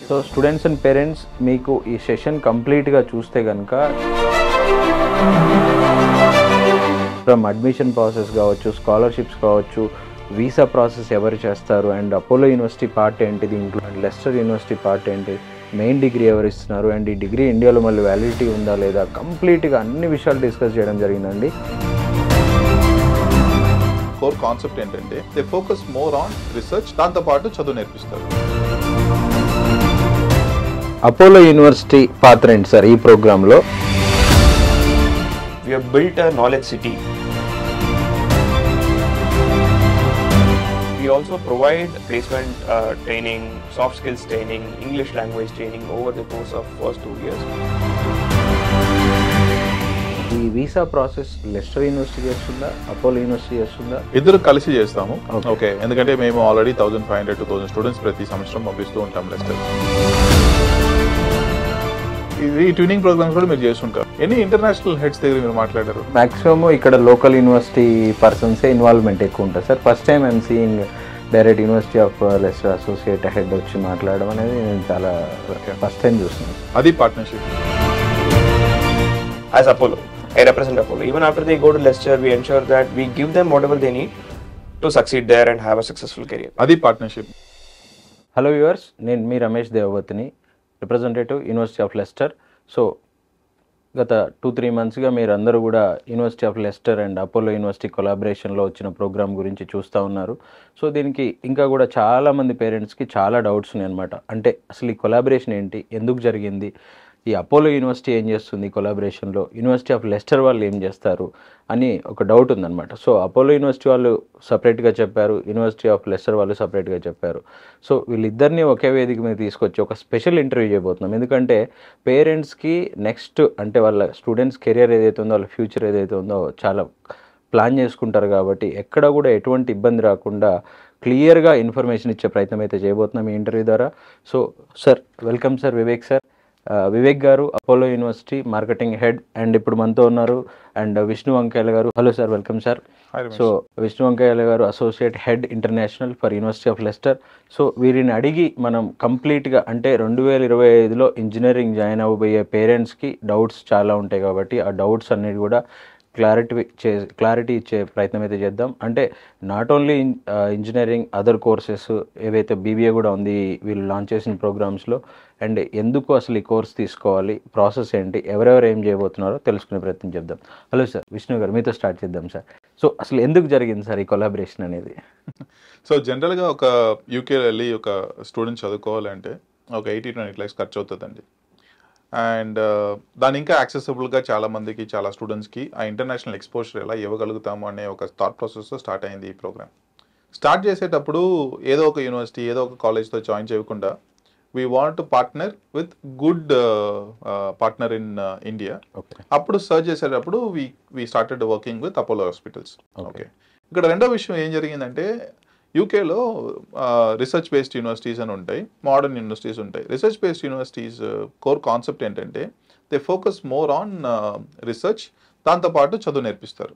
So students and parents మీకు ఈ session కంప్లీట్గా చూస్తే కనుక ఫ్రమ్ అడ్మిషన్ ప్రాసెస్ కావచ్చు, స్కాలర్షిప్స్ కావచ్చు, వీసా ప్రాసెస్ ఎవరు చేస్తారు, అండ్ అపోలో యూనివర్సిటీ పార్ట్ ఏంటిది, ఇంక్లూడ్ లెస్టర్ యూనివర్సిటీ పార్ట్ ఏంటి, మెయిన్ డిగ్రీ ఎవరు ఇస్తున్నారు, అండ్ ఈ డిగ్రీ ఇండియాలో మళ్ళీ వ్యాలిడిటీ ఉందా లేదా, కంప్లీట్గా అన్ని విషయాలు డిస్కస్ చేయడం జరిగిందండి. కోర్ కాన్సెప్ట్ ఏంటంటే they focus more on research, దాంతోపాటు చదువు నేర్పిస్తారు. అపోలో యూనివర్సిటీ పాత్ర ఏంటి సార్ ఈ ప్రోగ్రాంలో? We have built a knowledge city. We also provide placement training, soft skills training, English language training over the course of first 2 years. ఈ visa process Lester university చేస్తుందా, Apollo university చేస్తుందా? ఇద్దరు కలిసి చేస్తాము. ఓకే, ఎందుకంటే మేము ఆల్రెడీ 1500 to 1000 స్టూడెంట్స్ ప్రతి సంవత్సరం పంపిస్తూ ఉంటాం లెస్టర్. ఈ ట్యూనింగ్ ప్రోగ్రామ్స్ కూడా మీరు చేస్తుంటారు. ఎన్ని ఇంటర్నేషనల్ హెడ్స్ దగ్గర మీరు మాట్లాడారు? మాక్సిమం ఇక్కడ లోకల్ యూనివర్సిటీ పర్సన్సే ఇన్వాల్వ్మెంట్ ఎక్కువ ఉంటుంది sir. First time I'm seeing direct university of Lester associate head వచ్చి మాట్లాడడం అనేది నేను చాలా ఫస్ట్ టైం చూస్తున్నాను. అది partnership. As Apollo, I represent Apollo. Even after they go to Leicester, we ensure that we give them whatever they need to succeed there and have a successful career. అది partnership. Hello viewers, నేను మీ రమేష్ దేవవతిని, representative university of Leicester. So గత 2-3 మంత్స్గా మీరు అందరూ కూడా university of Leicester and Apollo university కొలాబరేషన్లో వచ్చిన ప్రోగ్రామ్ గురించి చూస్తూ ఉన్నారు. సో దీనికి ఇంకా కూడా చాలామంది పేరెంట్స్కి చాలా డౌట్స్ ఉన్నాయి అనమాట. అంటే అసలు ఈ కొలాబరేషన్ ఏంటి, ఎందుకు జరిగింది, ఈ అపోలో యూనివర్సిటీ ఏం చేస్తుంది కొలాబరేషన్లో, యూనివర్సిటీ ఆఫ్ లెస్టర్ వాళ్ళు ఏం చేస్తారు అని ఒక డౌట్ ఉందన్నమాట. సో అపోలో యూనివర్సిటీ వాళ్ళు సపరేట్గా చెప్పారు, యూనివర్సిటీ ఆఫ్ లెస్టర్ వాళ్ళు సపరేట్గా చెప్పారు. సో వీళ్ళిద్దరిని ఒకే వేదిక మీద తీసుకొచ్చి ఒక స్పెషల్ ఇంటర్వ్యూ చేయబోతున్నాం. ఎందుకంటే పేరెంట్స్కి నెక్స్ట్ అంటే వాళ్ళ స్టూడెంట్స్ కెరియర్ ఏదైతే ఉందో, వాళ్ళ ఫ్యూచర్ ఏదైతే ఉందో చాలా ప్లాన్ చేసుకుంటారు. కాబట్టి ఎక్కడ కూడా ఎటువంటి ఇబ్బంది రాకుండా క్లియర్గా ఇన్ఫర్మేషన్ ఇచ్చే ప్రయత్నం అయితే చేయబోతున్నాం ఈ ఇంటర్వ్యూ ద్వారా. So sir, welcome sir. Vivek sir, Vivek గారు Apollo university marketing head and ఇప్పుడు మనతో ఉన్నారు. అండ్ విష్ణు వంకాయల గారు. Hello sir, welcome sir. So Vishnu Vankayala గారు associate head international for university of Leicester. So వీరిని అడిగి మనం కంప్లీట్గా అంటే 2025లో ఇంజనీరింగ్ జాయిన్ అవ్వబోయే పేరెంట్స్కి డౌట్స్ చాలా ఉంటాయి కాబట్టి ఆ డౌట్స్ అన్నిటి కూడా క్లారిటీ ఇచ్చే ప్రయత్నం అయితే చేద్దాం. అంటే not only engineering, other courses ఏవైతే బీబీఏ కూడా ఉంది వీళ్ళు లాంచ్ చేసిన ప్రోగ్రామ్స్లో, అండ్ ఎందుకు అసలు ఈ కోర్స్ తీసుకోవాలి, ప్రాసెస్ ఏంటి, ఎవరెవరు ఏం చేయబోతున్నారో తెలుసుకునే ప్రయత్నం చేద్దాం. హలో సార్, విష్ణు గారు మీతో స్టార్ట్ చేద్దాం సార్. సో అసలు ఎందుకు జరిగింది సార్ ఈ కొలాబరేషన్ అనేది? సో జనరల్గా ఒక యూకే వెళ్ళి ఒక స్టూడెంట్ చదువుకోవాలంటే ఒక 80-20 lakhs ఖర్చు అవుతుందండి. అండ్ దాని ఇంకా యాక్సెసిబుల్గా చాలామందికి, చాలా స్టూడెంట్స్కి ఆ ఇంటర్నేషనల్ ఎక్స్పోజర్ ఎలా ఇవ్వగలుగుతాము అనే ఒక థాట్ ప్రాసెస్తో స్టార్ట్ అయింది ఈ ప్రోగ్రామ్. స్టార్ట్ చేసేటప్పుడు ఏదో ఒక యూనివర్సిటీ, ఏదో ఒక కాలేజ్తో జాయిన్ చేయకుండా we want to partner with good partner in India. అప్పుడు సర్చ్ చేసేటప్పుడు we started working with Apollo hospitals. Okay, ఇక్కడ రెండో విషయం ఏం జరిగిందంటే యూకేలో రీసెర్చ్ బేస్డ్ యూనివర్సిటీస్ అని ఉంటాయి, మోడర్న్ యూనివర్సిటీస్ ఉంటాయి. Research based universities core concept ఏంటంటే they focus more on research, దాంతోపాటు చదువు నేర్పిస్తారు.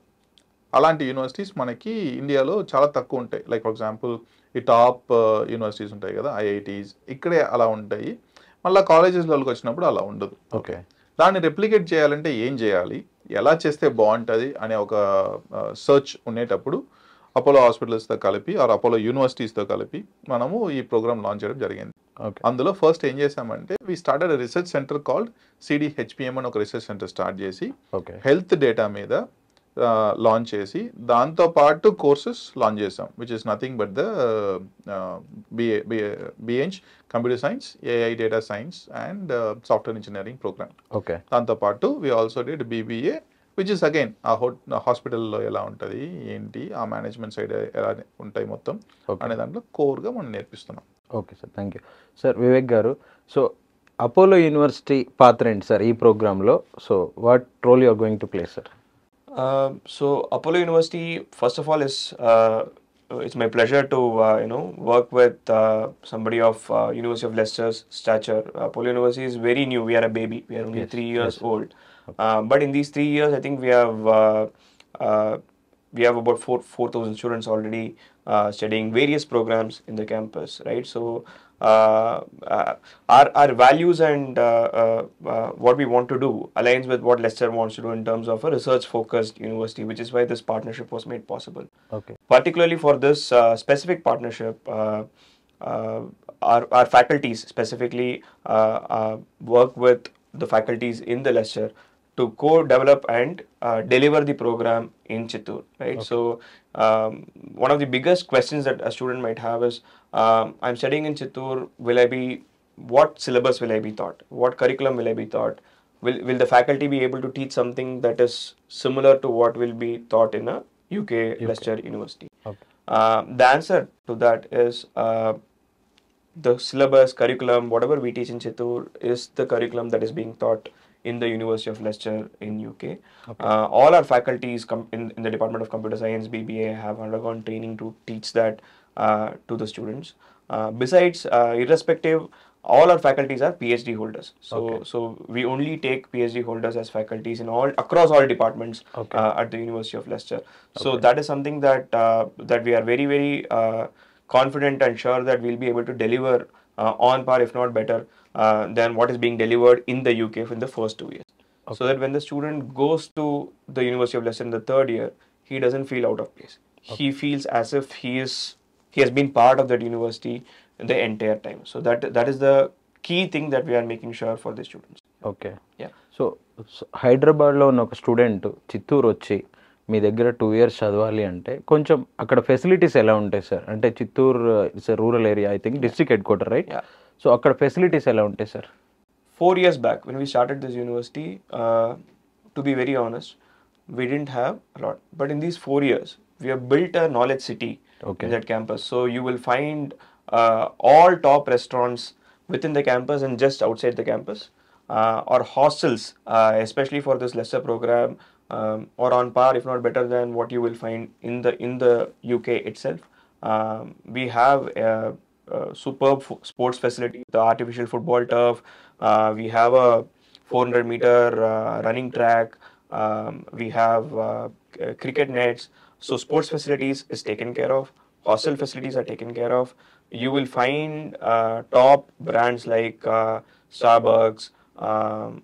అలాంటి యూనివర్సిటీస్ మనకి ఇండియాలో చాలా తక్కువ ఉంటాయి. లైక్ ఫర్ ఎగ్జాంపుల్ ఈ టాప్ యూనివర్సిటీస్ ఉంటాయి కదా, ఐఐటీస్, ఇక్కడే అలా ఉంటాయి. మళ్ళీ కాలేజెస్లోకి వచ్చినప్పుడు అలా ఉండదు. ఓకే, దాన్ని రెప్లికేట్ చేయాలంటే ఏం చేయాలి, ఎలా చేస్తే బాగుంటుంది అనే ఒక సర్చ్ ఉండేటప్పుడు అపోలో హాస్పిటల్స్తో కలిపి ఆర్ అపోలో యూనివర్సిటీస్తో కలిపి మనము ఈ ప్రోగ్రామ్ లాంచ్ చేయడం జరిగింది. అందులో ఫస్ట్ ఏం చేసామంటే we started research center called CDHPM అని ఒక రీసెర్చ్ సెంటర్ స్టార్ట్ చేసి హెల్త్ డేటా మీద లాంచ్ చేసి దాంతోపాటు కోర్సెస్ లాంచ్ చేసాం, which is nothing but the BEng computer science, AI data science and software engineering program. Okay, దాంతోపాటు we also did BBA, which is again uh హాస్పిటల్లో ఎలా ఉంటుంది ఏంటి, ఆ మేనేజ్మెంట్ సైడ్ ఎలా ఉంటాయి మొత్తం అనే దాంట్లో కోర్గా మనం నేర్పిస్తున్నాం. Okay sir, thank you sir. Vivek గారు, సో అపోలో యూనివర్సిటీ పాత్ర ఏంటి సార్ ఈ ప్రోగ్రాంలో? So what role you are going to play sir? So Apollo University, first of all, is it's my pleasure to work with somebody of University of Leicester's stature. Apollo University is very new. We are a baby. We are only 3 years old. But in these 3 years, I think we have we have about 4,000 students already studying various programs in the campus, right? So our values and what we want to do aligns with what Leicester wants to do in terms of a research focused university, which is why this partnership was made possible. Okay Particularly for this specific partnership, uh, our faculties specifically work with the faculties in the Leicester to co-develop and deliver the program in Chittoor, right? So one of the biggest questions that a student might have is, I'm studying in Chittoor, what syllabus will I be taught? What curriculum will I be taught? Will the faculty be able to teach something that is similar to what will be taught in a UK. Leicester University? Okay The answer to that is the syllabus, curriculum, whatever we teach in Chittoor is the curriculum that is being taught in the University of Leicester in UK. All our faculties in the Department of Computer Science, BBA, have undergone training to teach that to the students. Besides, irrespective, all our faculties are PhD holders. So we only take PhD holders as faculties in across all departments at the University of Leicester. So that is something that we are very, very confident and sure that we'll be able to deliver on par, if not better, than what is being delivered in the UK in the first 2 years. So that when the student goes to the University of Leicester in the third year, he doesn't feel out of place. He feels as if he has been part of that university the entire time. So that is the key thing that we are making sure for the students. Okay Yeah. So హైదరాబాద్లో ఉన్న ఒక student Chittoor వచ్చి మీ దగ్గర 2 years చదవాలి అంటే కొంచెం అక్కడ facilities ఎలా ఉంటాయి సార్? అంటే Chittoor it's rural area, I think district head quarter, right? Yeah. So అక్కడ ఫెసిలిటీస్ ఎలా ఉంటాయి sir? 4 years back when we started this university, to be very honest, we didn't have a lot. But in these 4 years, we have built a knowledge city in that campus. So you will find all top restaurants within the campus and just outside the campus, or hostels, especially for this Leicester program, or on par, if not better than what you will find in the UK itself. We have superb sports facility, the artificial football turf. We have a 400-meter running track. We have cricket nets. So sports facilities is taken care of. Hostel facilities are taken care of. You will find top brands like Starbucks,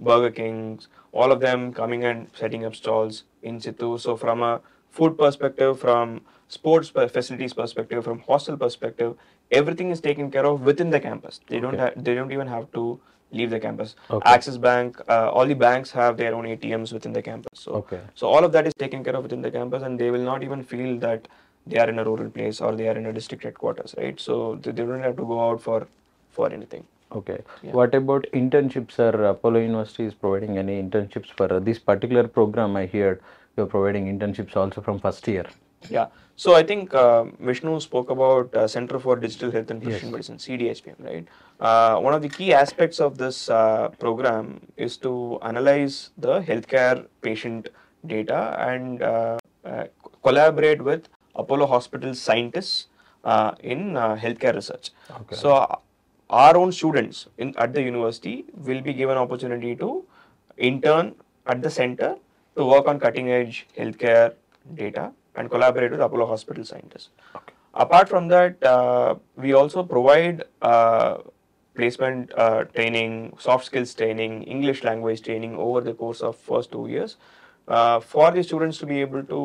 Burger Kings, all of them coming and setting up stalls in Chittoor. So from a food perspective, from sports facilities perspective, from hostel perspective, everything is taken care of within the campus. They don't even have to leave the campus. Axis Bank, all the banks have their own ATMs within the campus. So all of that is taken care of within the campus, and they will not even feel that they are in a rural place or they are in a district headquarters, right? So they don't have to go out for anything. Okay. What about internships, sir? Apollo University is providing any internships for this particular program? I heard you're providing internships also from first year. Yeah. So I think Vishnu spoke about Center for Digital Health and Precision Medicine, CDHPM, right? One of the key aspects of this program is to analyze the healthcare patient data and collaborate with Apollo Hospital scientists in healthcare research. So our own students at the university will be given opportunity to intern at the center to work on cutting edge healthcare data and collaborate with Apollo Hospital scientists. Apart from that, we also provide placement training, soft skills training, English language training over the course of first 2 years for the students to be able to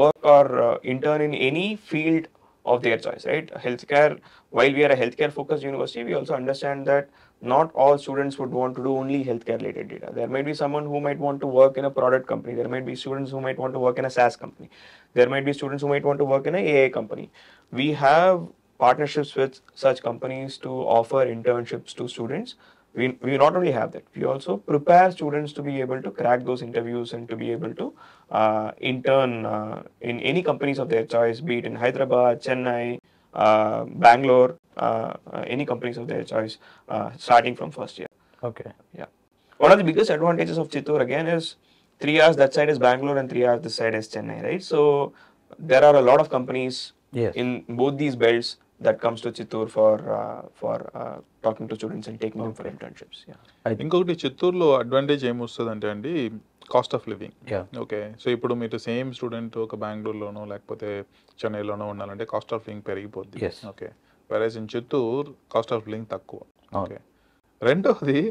work or intern in any field of their choice, right? Healthcare, while we are a healthcare focused university, we also understand that not all students would want to do only healthcare related data. There might be someone who might want to work in a product company. There might be students who might want to work in a SaaS company. There might be students who might want to work in a AI company. We have partnerships with such companies to offer internships to students. We not only have that, we also prepare students to be able to crack those interviews and to be able to intern in any companies of their choice, be it in Hyderabad, Chennai, Bangalore, any companies of their choice, starting from first year. Okay. Yeah. One of the biggest advantages of Chittoor again is 3 hours that side is Bangalore and 3 hours this side is Chennai, right? So there are a lot of companies in both these belts that comes to Chittoor for talking to students and taking them for internships. Yeah. ఇంకొకటి చిత్తూరులో advantage ఏమొస్తుందంటే అండి, cost of living. Yeah. Okay, so ఇప్పుడు మీరు same student ఒక బెంగళూరులోనో లేకపోతే చెన్నైలోనో ఉండాలంటే కాస్ట్ ఆఫ్ లివింగ్ పెరిగిపోద్ది. Yes. Okay, versus in Chittoor cost of living తక్కువ. అవును. ఓకే, రెండోది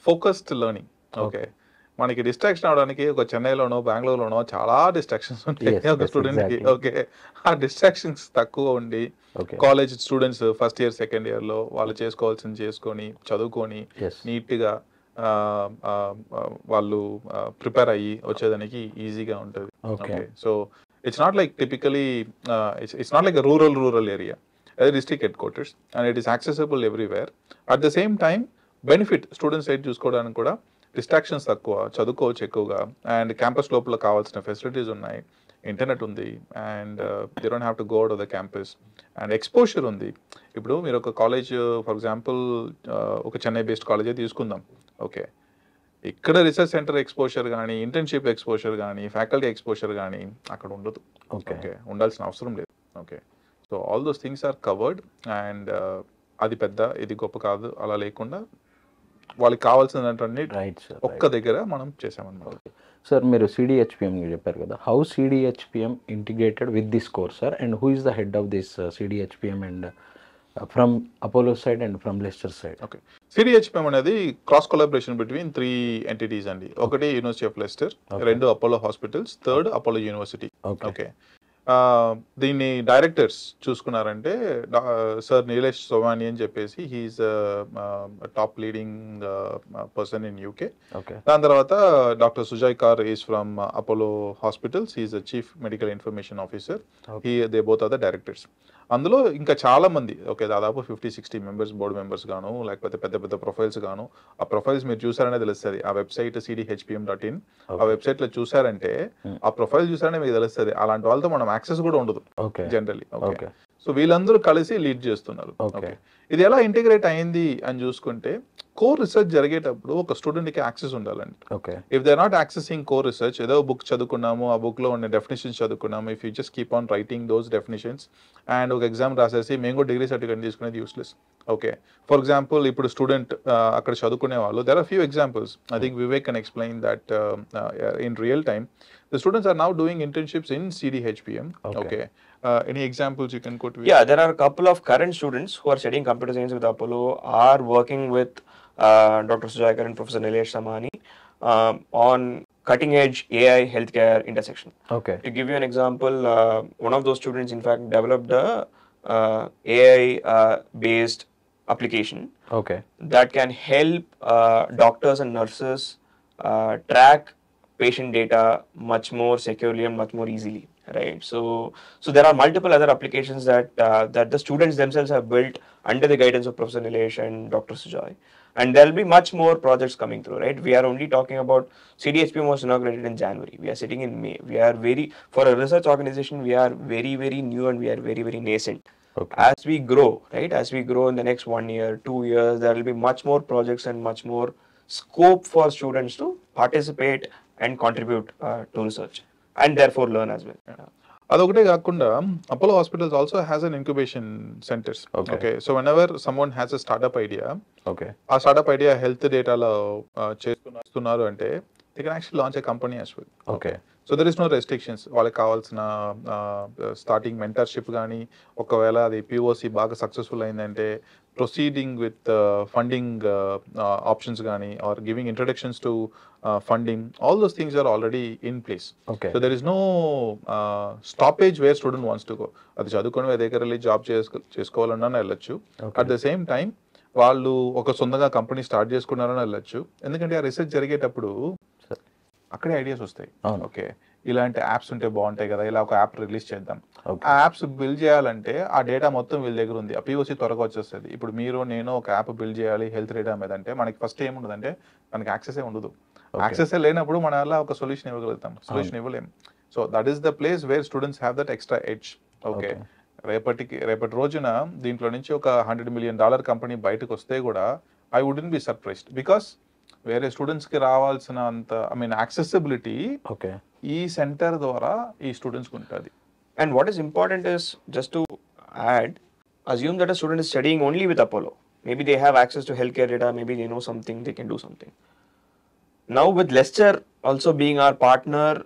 ఫోకస్డ్ లెర్నింగ్. ఓకే, మనకి డిస్ట్రాక్షన్ అవడానికి ఒక చెన్నైలోనో బెంగళూరులోనో చాలా డిస్ట్రాక్షన్స్ ఉంటాయి Yes, ఒక yes, స్టూడెంట్కి. exactly. ఓకే, ఆ డిస్ట్రాక్షన్స్ తక్కువ ఉండి Okay. College students first year second ఇయర్లో వాళ్ళు చేసుకోవాల్సింది చేసుకొని చదువుకొని Yes. నీట్గా వాళ్ళు ప్రిపేర్ అయ్యి వచ్చేదానికి ఈజీగా ఉంటుంది. Okay. So it's not like typically it's not like rural area, అది district headquarters and it is accessible everywhere. At the same time benefit student side చూసుకోవడానికి కూడా డిస్ట్రాక్షన్స్ తక్కువ, చదువుకోవచ్చు ఎక్కువగా, అండ్ క్యాంపస్ లోపల కావాల్సిన ఫెసిలిటీస్ ఉన్నాయి, ఇంటర్నెట్ ఉంది, and they don't have to go to the campus, and exposure ఉంది. ఇప్పుడు మీరు ఒక కాలేజ్ ఫర్ ఎగ్జాంపుల్ ఒక చెన్నై బేస్డ్ కాలేజే తీసుకుందాం. ఓకే, ఇక్కడ రీసెర్చ్ సెంటర్ ఎక్స్పోజర్ కానీ ఇంటర్న్షిప్ ఎక్స్పోజర్ కానీ ఫ్యాకల్టీ ఎక్స్పోజర్ కానీ అక్కడ ఉండదు. Okay. ఓకే, ఉండాల్సిన అవసరం లేదు. Okay, so all those things are covered, and అది పెద్ద ఇది గొప్ప కాదు అలా లేకుండా వాళ్ళకి కావాల్సినటువంటి రైట్ సార్. ఒక్క దగ్గర మనం చేసామన్నమాట. సార్ మీరు సిడిహెచ్పిఎం చెప్పారు కదా, how CDHPM integrated with this course sir, and who is the head of this CDHPM and from Apollo side and from Leicester side? Okay, CDHPM అనేది క్రాస్ కొలాబరేషన్ బిట్వీన్ 3 ఎంటిటీస్ అండి. ఒకటి యూనివర్సిటీ ఆఫ్ లెస్టర్, రెండు Apollo hospitals, third Apollo university. Okay, దీన్ని directors చూసుకున్నారంటే sir Nilesh Somani అని చెప్పేసి he is top leading person in UK. Okay. దాని తర్వాత doctor Sujay Kar is from Apollo hospitals, he is chief medical information officer. They both are the directors. అందులో ఇంకా చాలా మంది, ఓకే, దాదాపు 50-60 మెంబర్స్, బోర్డు మెంబర్స్ గాను లేకపోతే పెద్ద పెద్ద ప్రొఫైల్స్ గాను. ఆ ప్రొఫైల్స్ మీరు చూసారనే తెలుస్తుంది. ఆ వెబ్సైట్ cdhpm.in, ఆ వెబ్సైట్ లో చూసారంటే ఆ ప్రొఫైల్ చూసారనే మీకు తెలుస్తుంది. అలాంటి వాళ్ళతో మనం యాక్సెస్ కూడా ఉండదు జనరల్లీ. ఓకే, సో వీళ్ళందరూ కలిసి లీడ్ చేస్తున్నారు. ఓకే, ఇది ఎలా ఇంటిగ్రేట్ అయింది అని చూసుకుంటే కోర్ రీసెర్చ్ జరిగేటప్పుడు ఒక స్టూడెంట్ కి యాక్సెస్ ఉండాలండి. Okay, if they are not accessing core research, ఏదో బుక్ చదువుకున్నాము, ఆ బుక్ లో ఉన్న డెఫినేషన్స్ చదువుకున్నాము, if you just keep on writing those definitions and ఒక ఎగ్జామ్ రాసేసి మేము కూడా డిగ్రీ సర్టిఫికేట్ తీసుకునేది యూస్లెస్. ఓకే, ఫర్ ఎగ్జాంపుల్ ఇప్పుడు స్టూడెంట్ అక్కడ చదువుకునే వాళ్ళు, there are few examples. I think Vivek can explain that in real time. The students are now doing internships in CDHPM. Okay. Any examples you can quote? Yeah, there are a couple of current students who are studying computer science with Apollo are working with Dr. Sujaykar and Professor Nilesh Samani on cutting edge AI healthcare intersection. Okay. To give you an example, one of those students in fact developed a AI based application Okay. that can help doctors and nurses track patient data much more securely and much more easily, right? So there are multiple other applications that the students themselves have built under the guidance of Professor Nilesh and Dr. Sujoy, and there will be much more projects coming through, right? We are only talking about CDHPM was inaugurated in January. We are sitting in May. We are for a research organization, we are very new and we are very nascent. Okay. As we grow, right? As we grow in the next 1 year, 2 years, there will be much more projects and much more scope for students to participate and contribute to research and therefore learn as well. అదొకటే కాకుండా Apollo hospitals also has an incubation centres. Okay, so whenever someone has a startup idea, okay, ఆ startup idea health డేటాలో చేస్తున్నారు అంటే they can actually launch a company as well. Okay, so there is no restrictions. వాళ్ళకి కావాల్సిన starting mentorship కానీ, ఒకవేళ అది POC బాగా సక్సెస్ఫుల్ అయిందంటే ప్రొసీడింగ్ విత్ ఫండింగ్ ఆప్షన్స్ కానీ, or giving introductions to funding, all those things are already in place. Okay. So there is no stoppage where student wants to go. అది చదువుకొని మీ దగ్గర వెళ్ళి జాబ్ చేసుకోవాలన్నా వెళ్ళొచ్చు. అట్ ద సేమ్ టైం వాళ్ళు ఒక సొంతంగా కంపెనీ స్టార్ట్ చేసుకున్నారని వెళ్ళొచ్చు. ఎందుకంటే ఆ రీసెర్చ్ జరిగేటప్పుడు అక్కడే ఐడియాస్ వస్తాయి. ఓకే, ఇలాంటి యాప్స్ ఉంటే బాగుంటాయి కదా, ఇలా ఒక యాప్ రిలీజ్ చేద్దాం. ఆ యాప్స్ బిల్డ్ చేయాలంటే ఆ డేటా మొత్తం వీళ్ళ దగ్గర ఉంది. ఆ పిఓసి త్వరగా వచ్చేస్తుంది. ఇప్పుడు నేను ఒక యాప్ బిల్డ్ చేయాలి హెల్త్ డేటా మీద అంటే మనకి ఫస్ట్ ఏముండదంటే మనకి యాక్సెస్ ఉండదు. యాక్సెస్ లేనప్పుడు మన వల్ల ఒక సొల్యూషన్ ఇవ్వగలుగుతాం, సొల్యూషన్ ఇవ్వలేం. So that is the place where students have that extra edge. Okay, రేపటి రోజున దీంట్లో నుంచి ఒక $100 million కంపెనీ బయటకు వస్తే కూడా I wouldn't be surprised, because వేరే స్టూడెంట్స్ కి రావాల్సిన అంత యాక్సెసిబిలిటీ ఈ సెంటర్ ద్వారా ఈ స్టూడెంట్స్ కి ఉంటుంది. And what is important is, just to add, assume that a student is studying only with Apollo. Maybe they have access to healthcare data, maybe they know something, they can do something. Now with Leicester also being our partner,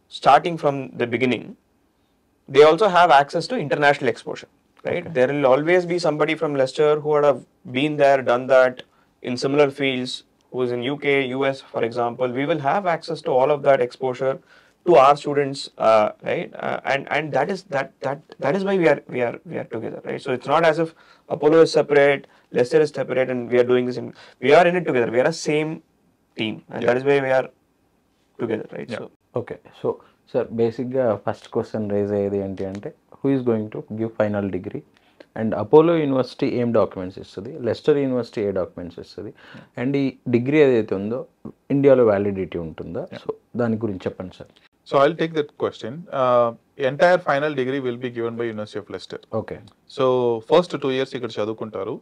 starting from the beginning, they also have access to international exposure, right? Okay. There will always be somebody from Leicester who would have been there, done that in similar fields, who is in UK, US, for example. We will have access to all of that exposure to our students, right? And that is why we are together, right? So it's not as if Apollo is separate, Leicester is separate, and we are doing this. We are in it together. We are a same team, and that is why we are together, right? Yeah. So. Okay so sir బేసిక్గా first question raise అయ్యేది ఏంటి అంటే who is going to give final degree and Apollo university ఏం documents ఇస్తుంది, Lester university ఏ documents ఇస్తుంది, and ఈ degree ఏదైతే ఉందో ఇండియాలో వ్యాలిడిటీ ఉంటుందా? సో దాని గురించి చెప్పండి sir. So I'll take that question. Entire final degree will be given by University of Leicester. Okay. So first 2 years ఇక్కడ చదువుకుంటారు.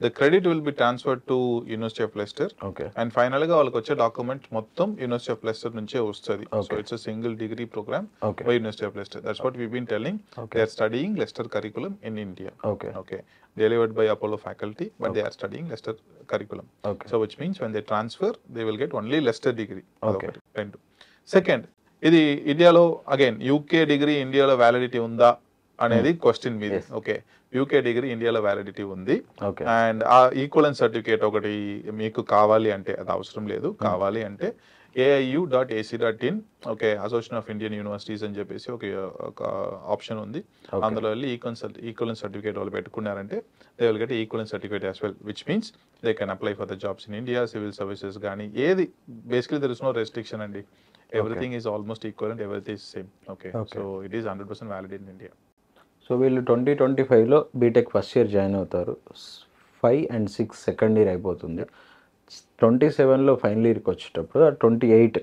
The credit will be transferred to University of Leicester. Okay. And final గా వాళ్ళకి వచ్చే document మొత్తం University of Leicester నుంచే వస్తుంది. So Okay. it's a single degree program Okay. by University of Leicester. That's what we've been telling. Okay. They are studying Leicester curriculum in India. Okay. Okay. Delivered by Apollo faculty, but they are studying Leicester curriculum. Okay. So which means when they transfer, they will get only Leicester degree. Okay. Rendu. Second, ఇది ఇండియాలో again UK degree ఇండియాలో validity ఉందా అనేది question మీది. Yes. Okay, UK degree ఇండియాలో validity ఉంది. Okay. And ఆ equivalence certificate ఒకటి మీకు కావాలి అంటే అది అవసరం లేదు. కావాలి అంటే AIU.ac.in okay, association of Indian universities అని చెప్పేసి ఒక ఆప్షన్ ఉంది. Okay. అందులో వెళ్ళి ఈక్వలెన్స్ సర్టిఫికేట్ వాళ్ళు పెట్టుకున్నారంటే they will get equivalence certificate as well, which means they can apply for the jobs in India, civil services కానీ ఏది. Basically there is no restriction అండి. Everything is almost equivalent, everything is same. Okay. So it is 100% valid in India. So వీళ్ళు 2025లో BTech first year join అవుతారు, 5 and 6 second year అయిపోతుంది. 27లో final ఇయర్కి వచ్చేటప్పుడు 28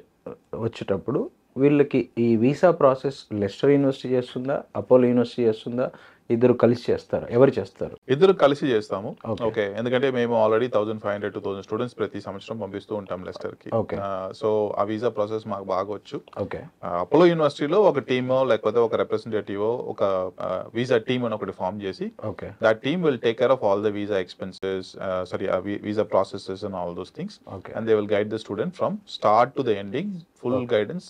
వచ్చేటప్పుడు వీళ్ళకి ఈ వీసా ప్రాసెస్ లెస్టర్ యూనివర్సిటీ చేస్తుందా, అపోలో యూనివర్సిటీ చేస్తుందా, ఇద్దరు కలిసి చేస్తారా, ఎవరు చేస్తారు? ఇద్దరు కలిసి చేస్తాము. Okay. ఓకే, ఎందుకంటే మేము ఆల్రెడీ 1500 to 2000 స్టూడెంట్స్ ప్రతి సంవత్సరం పంపిస్తూ ఉంటాం లెస్టర్ కి. Okay. సో ఆ వీసా ప్రాసెస్ మాకు బాగా వచ్చు. ఓకే. అపోలో యూనివర్సిటీలో ఒక టీమో లేకపోతే ఒక రిప్రజెంటేటివ్ ఒక వీసా టీమ్ అని ఒకటి ఫామ్ చేసి okay. that team will take care of all the visa expenses, visa processes and all those things. Okay. And they will guide the student from start to the ending. Full guidance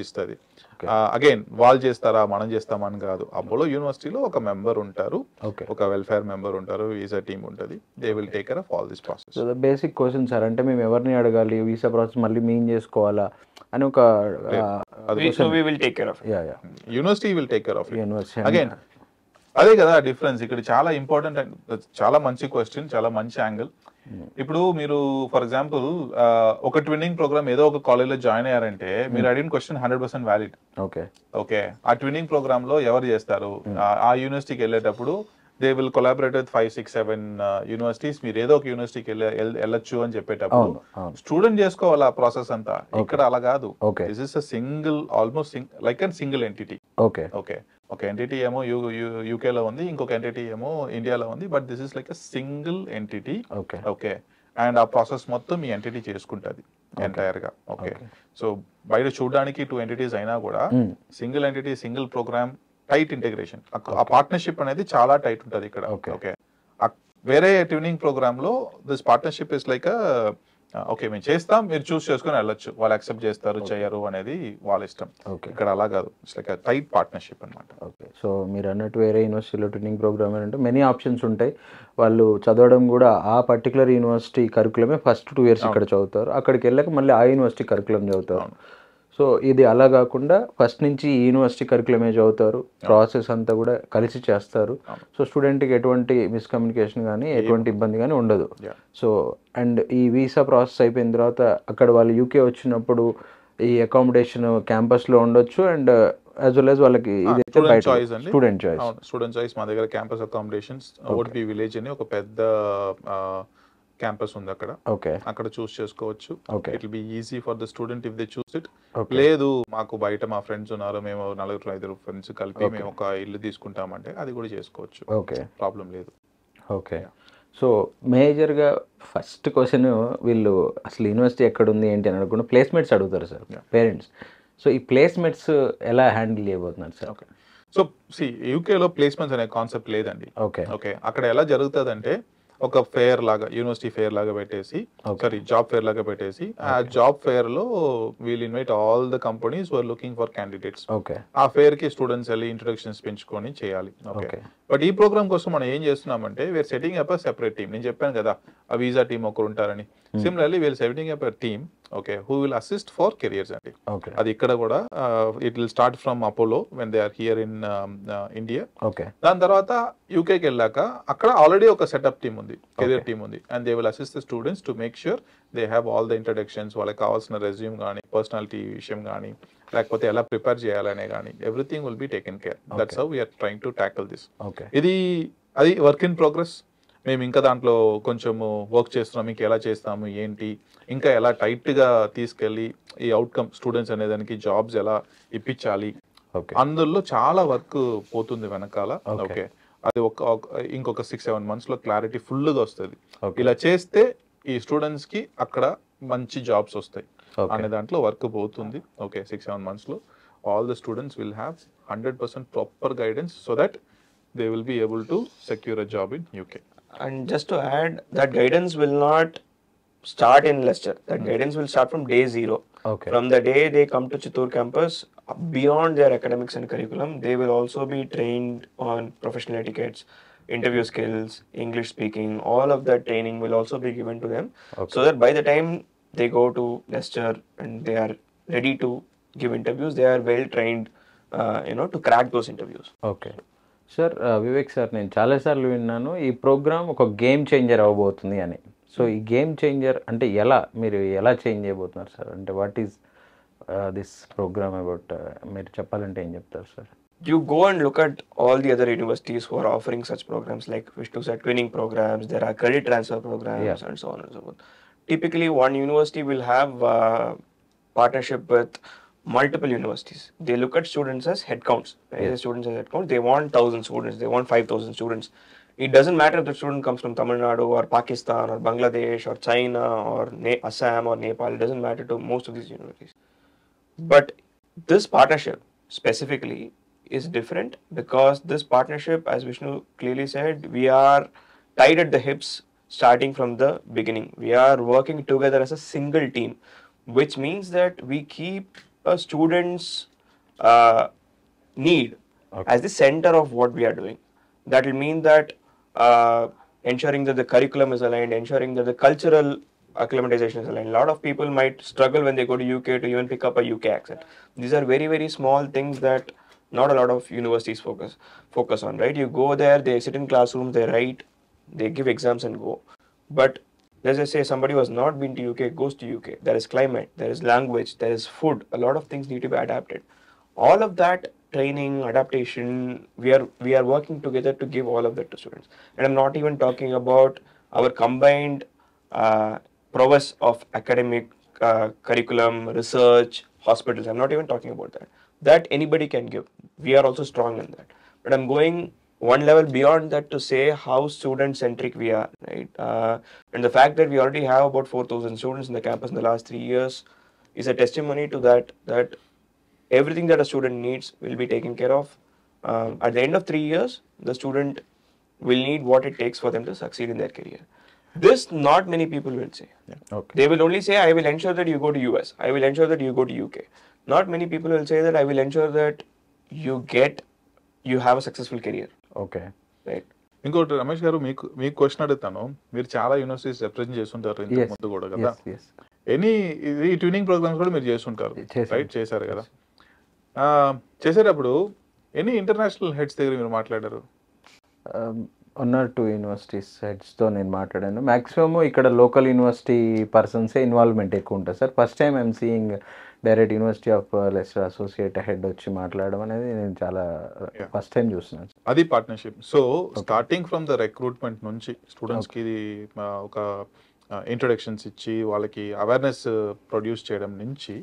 ఇస్తుంది. Okay. Again వాళ్ళు చేస్తారా మనం చేస్తామని కాదు. Apollo యూనివర్సిటీలో ఒక member ఉంటారు, okay. ఒక వెల్ఫేర్ మెంబర్ ఉంటారు, వీసా టీమ్ ఉంటుంది. They will take care of all this process. So the basic question sir, అంటే మేము ఎవరిని అడగాలి, వీసా ప్రాసెస్ మళ్ళీ మేము చేసుకోవాలా అని ఒక So we will take care of it. Yeah yeah university will take care of it. University again అదే కదా డిఫరెన్స్ ఇక్కడ. చాలా ఇంపార్టెంట్, చాలా మంచి క్వశ్చన్, చాలా మంచి యాంగిల్. ఇప్పుడు మీరు ఫర్ ఎగ్జాంపుల్ ఒక ట్విన్నింగ్ ప్రోగ్రామ్ ఏదో ఒక కాలేజ్లో జాయిన్ అయ్యారంటే మీరు అడిగిన క్వశ్చన్ 100% వ్యాలిడ్. ఓకే. ఓకే, ఆ ట్విన్నింగ్ ప్రోగ్రామ్ లో ఎవరు చేస్తారు? ఆ యూనివర్సిటీకి వెళ్ళేటప్పుడు they will collaborate with 5, 6, 7 universities. మీరు ఏదో ఒక యూనివర్సిటీకి వెళ్ళొచ్చు అని చెప్పేటప్పుడు అవును, అవును. స్టూడెంట్ చేసుకోవాలి ఆ ప్రాసెస్ అంతా. ఇక్కడ అలా కాదు. Okay. This is a single, almost like and single entity. Okay. Okay, ఒక ఎంటిటీ ఏమో యూకేలో ఉంది, ఇంకొక ఎంటిటీ ఏమో ఇండియాలో ఉంది, but this is like a single entity. Okay. Okay, and ఆ ప్రాసెస్ మొత్తం ఈ ఎంటిటీ చేసుకుంటుంది ఎంటైర్ గా. ఓకే, సో బయట చూడడానికి 2 ఎంటిటీస్ అయినా కూడా single entity, single programme, tight integration. ఆ పార్ట్నర్షిప్ అనేది చాలా టైట్ ఉంటుంది ఇక్కడ. ఓకే, వేరే ట్యూనింగ్ ప్రోగ్రామ్ లో this partnership is like okay మేము చేస్తాం, మీరు చూస్ చేసుకుని వెళ్ళొచ్చు, వాళ్ళు యాక్సెప్ట్ చేస్తారు చేయరు అనేది వాళ్ళ ఇష్టం. ఓకే. ఇక్కడ అలా కాదు, ఇట్స్ లైక్ టైట్ పార్ట్నర్షిప్ అనమాట. ఓకే. సో మీరు అన్నట్టు వేరే యూనివర్సిటీలో ట్రైనింగ్ ప్రోగ్రామ్ అంటే మెనీ ఆప్షన్స్ ఉంటాయి. వాళ్ళు చదవడం కూడా ఆ పర్టికులర్ యూనివర్సిటీ కరికులమే ఫస్ట్ 2 years ఇక్కడ చదువుతారు, అక్కడికి వెళ్ళాక మళ్ళీ ఆ యూనివర్సిటీ కరికులం చదువుతారు. సో ఇది అలా కాకుండా ఫస్ట్ నుంచి ఈ యూనివర్సిటీ కరికులమే చదువుతారు, ప్రాసెస్ అంతా కూడా కలిసి చేస్తారు. సో స్టూడెంట్కి ఎటువంటి మిస్కమ్యూనికేషన్ కానీ ఎటువంటి ఇబ్బంది కానీ ఉండదు. సో అండ్ ఈ వీసా ప్రాసెస్ అయిపోయిన తర్వాత అక్కడ వాళ్ళు యూకే వచ్చినప్పుడు ఈ అకామిడేషన్ క్యాంపస్లో ఉండొచ్చు అండ్ యాజ్ వెల్ యాజ్ వాళ్ళకి స్టూడెంట్ చాయిస్ అండి. Student choice. స్టూడెంట్ చాయిస్ మా దగ్గర క్యాంపస్ అకామిడేషన్స్ ఓడిపి విలేజ్ అని ఒక పెద్ద క్యాంపస్ ఉంది అక్కడ. ఓకే. అక్కడ చూస్ చేసుకోవచ్చు. Okay. It will be easy for the student if they choose it. Okay. లేదు మాకు బయట మా ఫ్రెండ్స్ ఉన్నారు, మేము 4-5 ఫ్రెండ్స్ కలిపి మేము ఒక ఇల్లు తీసుకుంటామంటే అది కూడా చేసుకోవచ్చు. ఓకే. ప్రాబ్లం లేదు. ఓకే. సో మేజర్గా ఫస్ట్ క్వశ్చన్ వీళ్ళు అసలు యూనివర్సిటీ ఎక్కడ ఉంది ఏంటి అని అడగకుండా ప్లేస్మెంట్స్ అడుగుతారు సార్ పేరెంట్స్. సో ఈ ప్లేస్మెంట్స్ ఎలా హ్యాండిల్ చేయబోతున్నారు సార్? ఓకే, సో యూకేలో ప్లేస్మెంట్స్ అనే కాన్సెప్ట్ లేదండి. ఓకే. ఓకే, అక్కడ ఎలా జరుగుతుందంటే ఒక ఫేర్ లాగా యూనివర్సిటీ ఫేర్ లాగా పెట్టేసి సారీ జాబ్ ఫేర్ లాగా పెట్టేసి ఆ జాబ్ ఫేర్ లో we'll invite all the companies were looking for candidates. Okay ఆ ఫేర్ కి స్టూడెంట్స్ వెళ్ళి ఇంట్రొడక్షన్స్ పెంచుకొని చేయాలి. ఓకే బట్ ఈ ప్రోగ్రామ్ కోసం మనం ఏం చేస్తున్నామంటే we are setting up a separate team. నేను చెప్పాను కదా ఆ వీసా టీమ్ ఒకరు ఉంటారని. Similarly we are setting up a team okay who will assist for careers అండి. అది ఇక్కడ కూడా it will start from Apollo when they are here in India. Okay దాని తర్వాత యూకేకి వెళ్ళాక అక్కడ ఆల్రెడీ ఒక సెటప్ టీమ్ ఉంది, కెరియర్ టీమ్ ఉంది. And they will assist the students to make sure they have all the introductions, వాళ్ళకి కావాల్సిన రెజ్యూమ్ కానీ పర్సనాలిటీ విషయం కానీ లేకపోతే ఎలా ప్రిపేర్ చేయాలనే కానీ everything will be taken care. That's how we are trying to tackle this. ఇది అది వర్క్ ఇన్ ప్రోగ్రెస్. మేము ఇంకా దాంట్లో కొంచెము వర్క్ చేస్తున్నాం. ఇంకా ఎలా చేస్తాము ఏంటి, ఇంకా ఎలా టైట్గా తీసుకెళ్ళి ఈ అవుట్కమ్ స్టూడెంట్స్ అనే దానికి జాబ్స్ ఎలా ఇప్పించాలి, అందులో చాలా వర్క్ పోతుంది వెనకాల. ఓకే అది ఇంకొక 6-7 months లో క్లారిటీ ఫుల్గా వస్తుంది. ఇలా చేస్తే ఈ స్టూడెంట్స్ కి అక్కడ మంచి జాబ్స్ వస్తాయి అనే దాంట్లో వర్క్ పోతుంది. ఓకే 6-7 months లో all the students will have 100% proper guidance so that they will be able to secure a job in UK. And just to add, that guidance will not start in Leicester. That guidance will start from day zero. From the day they come to Chittoor campus, beyond their academics and curriculum, they will also be trained on professional etiquettes, interview skills, English speaking. All of that training will also be given to them, so that by the time they go to Leicester and they are ready to give interviews, they are well trained, to crack those interviews. Okay. Sir Vivek sir, నేను చాలాసార్లు విన్నాను ఈ programme ఒక game changer అవ్వబోతుంది అని. So ఈ game changer అంటే మీరు ఎలా చేంజ్ చేయబోతున్నారు సార్? అంటే what is this programme about? మీరు చెప్పాలంటే ఏం చెప్తారు sir? You go and look at all the other universities who are offering such programs, like Vishnu said, twinning programs, there are credit transfer programs, and so on and so forth. Typically, one university will have partnership with multiple universities. They look at students as headcounts. Students as headcounts. They want 1,000 students. They want 5,000 students. It doesn't matter if the student comes from Tamil Nadu or Pakistan or Bangladesh or China or Assam or Nepal. It doesn't matter to most of these universities. But this partnership specifically is different because this partnership, as Vishnu clearly said, we are tied at the hips starting from the beginning. We are working together as a single team, which means that we keep a student's need as the center of what we are doing. That will mean that ensuring that the curriculum is aligned, ensuring that the cultural acclimatization is aligned. A lot of people might struggle when they go to UK to even pick up a UK accent. These are very, very small things that not a lot of universities focus on, right? You go there, they sit in classrooms, they write, they give exams and go. But let's just say somebody who has not been to UK goes to UK. There is climate, there is language, there is food. A lot of things need to be adapted. All of that training, adaptation, we are working together to give all of that to students. And I'm not even talking about our combined prowess of academic curriculum, research, hospitals. I'm not even talking about that. That anybody can give. We are also strong in that. But I'm going one level beyond that to say how student-centric we are, right? And the fact that we already have about 4,000 students in the campus in the last 3 years is a testimony to that everything that a student needs will be taken care of. At the end of 3 years, the student will need what it takes for them to succeed in their career. This not many people will say. They will only say, I will ensure that you go to US. I will ensure that you go to UK. Not many people will say that I will ensure that you have a successful career. Okay Right. ఇంకోటి రమేష్ గారు, మీకు question అడుగుతాను. మీరు చాలా universities represent చేస్తుంటారు ఇంతకు ముందు కూడా కదా. ఈ ట్యూనింగ్ ప్రోగ్రామ్స్ కూడా మీరు చేస్తుంటారు, రైట్? చేశారు కదా. చేసేటప్పుడు ఎన్ని ఇంటర్నేషనల్ హెడ్స్ దగ్గర మీరు మాట్లాడారు? 1 or 2 యూనివర్సిటీస్ హెడ్స్తో నేను మాట్లాడాను. మ్యాక్సిమమ్ ఇక్కడ లోకల్ యూనివర్సిటీ పర్సన్సే ఇన్వాల్వ్మెంట్ ఎక్కువ ఉంటుంది sir. First time I'm seeing direct university of Lester associate head వచ్చి మాట్లాడడం అనేది నేను చాలా ఫస్ట్ టైం చూస్తున్నాను. అది partnership. So starting from the recruitment నుంచి స్టూడెంట్స్కి ఒక ఇంట్రొడక్షన్స్ ఇచ్చి వాళ్ళకి అవేర్నెస్ ప్రొడ్యూస్ చేయడం నుంచి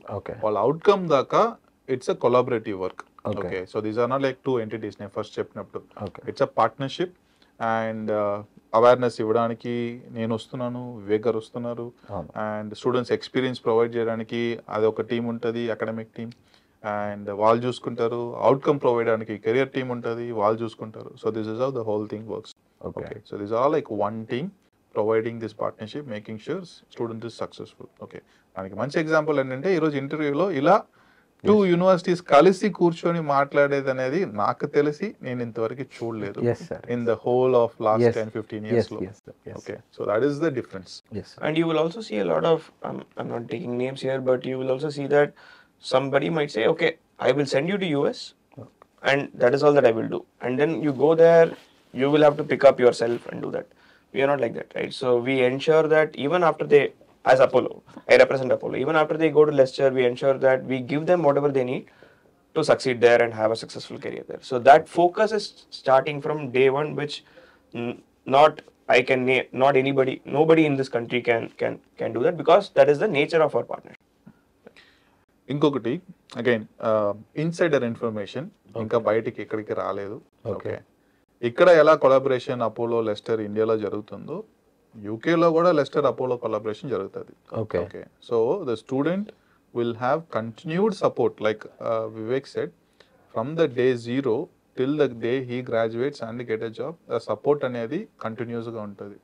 వాళ్ళ అవుట్కమ్ దాకా it's a collaborative work. Okay so these are not like 2 entities నేను ఫస్ట్ చెప్పినప్పుడు. It's a partnership. And awareness ఇవ్వడానికి నేను వస్తున్నాను, వివేక్ గారు వస్తున్నారు, అండ్ స్టూడెంట్స్ ఎక్స్పీరియన్స్ ప్రొవైడ్ చేయడానికి అది ఒక టీం ఉంటుంది, అకాడమిక్ టీం, అండ్ వాళ్ళు చూసుకుంటారు. అవుట్కమ్ ప్రొవైడ్ చేయడానికి కెరియర్ టీం ఉంటుంది, వాళ్ళు చూసుకుంటారు. So this is how the whole thing works. Okay so this are like one team providing this partnership, making sure student is successful. Okay, దానికి మంచి example ఏంటంటే ఈరోజు ఇంటర్వ్యూలో ఇలా 2 యూనివర్సిటీస్ కలిసి కూర్చొని మాట్లాడేది అనేది నాకు తెలిసి నేను ఇంతవరకు చూడలేదు Yes, sir. In the whole of last Yes. 10-15 years లో. Yes, sir. Yes. Okay, so that is the difference. Yes, sir. And you will also see a lot of, I'm not taking names here, but you will also see that somebody might say, okay, I will send you to US and that is all that I will do. And then you go there, you will have to pick up yourself and do that. We are not like that, right? So we ensure that even after they, as Apollo, I represent Apollo, even after they go to Leicester, we ensure that we give them whatever they need to succeed there and have a successful career there. So that focus is starting from day one, which not I can not anybody, nobody in this country can do that, because that is the nature of our partnership. ఇంకొకటి again insider information ఇంకా బయటికి ఎక్కడికి రాలేదు. Okay, ఇక్కడ ఎలా collaboration Apollo Lester ఇండియాలో జరుగుతుందో యూకేలో కూడా లెస్టర్ అపోలో కొలాబరేషన్ జరుగుతుంది. Okay. Okay, so the student will have continued support like Vivek said from the day 0 till the day he graduates and get a job. The support అనేది కంటిన్యూస్గా ఉంటుంది.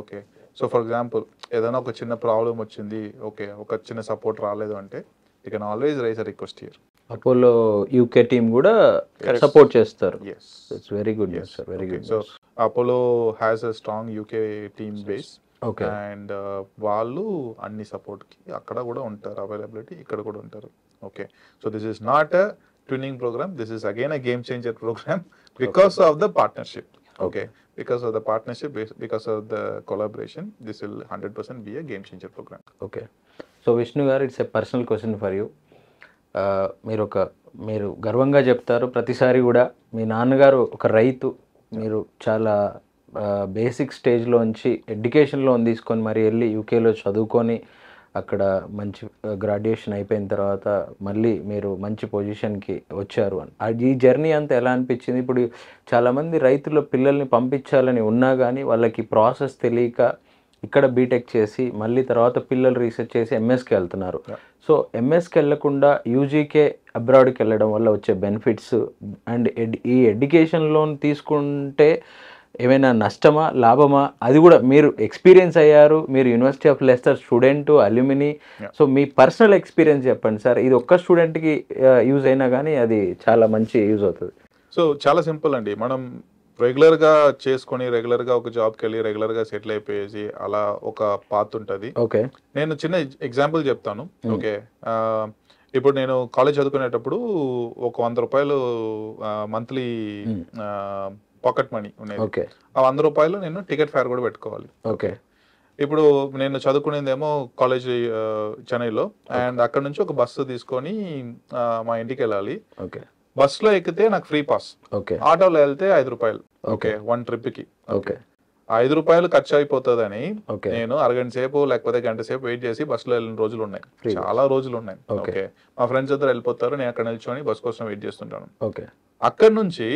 Okay, so for example ఏదైనా ఒక చిన్న problem వచ్చింది, okay ఒక చిన్న support రాలేదు అంటే you can always raise a request here. Apollo UK team కూడా సపోర్ట్ చేస్తారు. Yes. It's very good news sir, very good. So Apollo has a strong UK team base. Okay. And వాళ్ళు అన్ని సపోర్ట్కి అక్కడ కూడా ఉంటారు, అవైలబిలిటీ ఇక్కడ కూడా ఉంటారు. Okay, so this is not a tuning programme, this is again a game changer programme because of the partnership. Okay, because of the partnership, because of the collaboration, this will 100% be a game changer program. Okay, so Vishnu గారు, it's a personal question for you. మీరు గర్వంగా చెప్తారు ప్రతిసారి కూడా, మీ నాన్నగారు ఒక రైతు, మీరు చాలా బేసిక్ స్టేజ్లోంచి ఎడ్యుకేషన్ లోన్ తీసుకొని మరి వెళ్ళి యూకేలో చదువుకొని అక్కడ మంచి గ్రాడ్యుయేషన్ అయిపోయిన తర్వాత మళ్ళీ మీరు మంచి పొజిషన్కి వచ్చారు అని. ఈ జర్నీ అంతా ఎలా అనిపించింది? ఇప్పుడు చాలామంది రైతుల పిల్లల్ని పంపించాలని ఉన్నా కానీ వాళ్ళకి ప్రాసెస్ తెలియక ఇక్కడ బీటెక్ చేసి మళ్ళీ తర్వాత పిల్లలు రీసెర్చ్ చేసి ఎంఎస్కి వెళ్తున్నారు. సో ఎంఎస్కి వెళ్ళకుండా యూజీకే అబ్రాడ్కి వెళ్ళడం వల్ల వచ్చే బెనిఫిట్స్ అండ్ ఈ ఎడ్యుకేషన్ లోన్ తీసుకుంటే ఏమైనా నష్టమా లాభమా, అది కూడా మీరు ఎక్స్పీరియన్స్ అయ్యారు, మీరు university of Lester student, alumni. So me personal experience చెప్పండి సార్. ఇది ఒక్క స్టూడెంట్కి యూజ్ అయినా కానీ అది చాలా మంచి యూజ్ అవుతుంది. సో చాలా సింపుల్ అండి, మనం రెగ్యులర్గా చేసుకొని రెగ్యులర్గా ఒక జాబ్కి వెళ్ళి రెగ్యులర్గా సెటిల్ అయిపోయేసి అలా ఒక పాత్ ఉంటుంది. ఓకే, నేను చిన్న ఎగ్జాంపుల్ చెప్తాను. ఓకే, ఇప్పుడు నేను కాలేజ్ చదువుకునేటప్పుడు ఒక 100 రూపాయలు మంత్లీ పాకెట్ మనీ ఉండేది. ఓకే, ఆ 100 రూపాయలు నేను టికెట్ ఫేర్ కూడా పెట్టుకోవాలి. ఓకే, ఇప్పుడు నేను చదువుకునేదేమో కాలేజ్ చెన్నైలో, అండ్ అక్కడ నుంచి ఒక బస్సు తీసుకొని మా ఇంటికి వెళ్ళాలి. ఓకే, బస్సులో ఎక్కితే నాకు ఫ్రీ పాస్, ఓకే, ఆటోలో వెళ్తే 5 రూపాయలు. ఓకే, 1 ట్రిప్కి. ఓకే, 5 రూపాయలు ఖర్చు అయిపోతుందని ఓకే, నేను అరగంట సేపు లేకపోతే గంట సేపు వెయిట్ చేసి బస్సులో వెళ్ళిన రోజులు ఉన్నాయి, చాలా రోజులు ఉన్నాయి. ఓకే, మా ఫ్రెండ్స్ ఇద్దరు వెళ్ళిపోతారు, నేను అక్కడ నిల్చొని బస్ కోసం వెయిట్ చేస్తుంటాను. ఓకే, అక్కడ నుంచి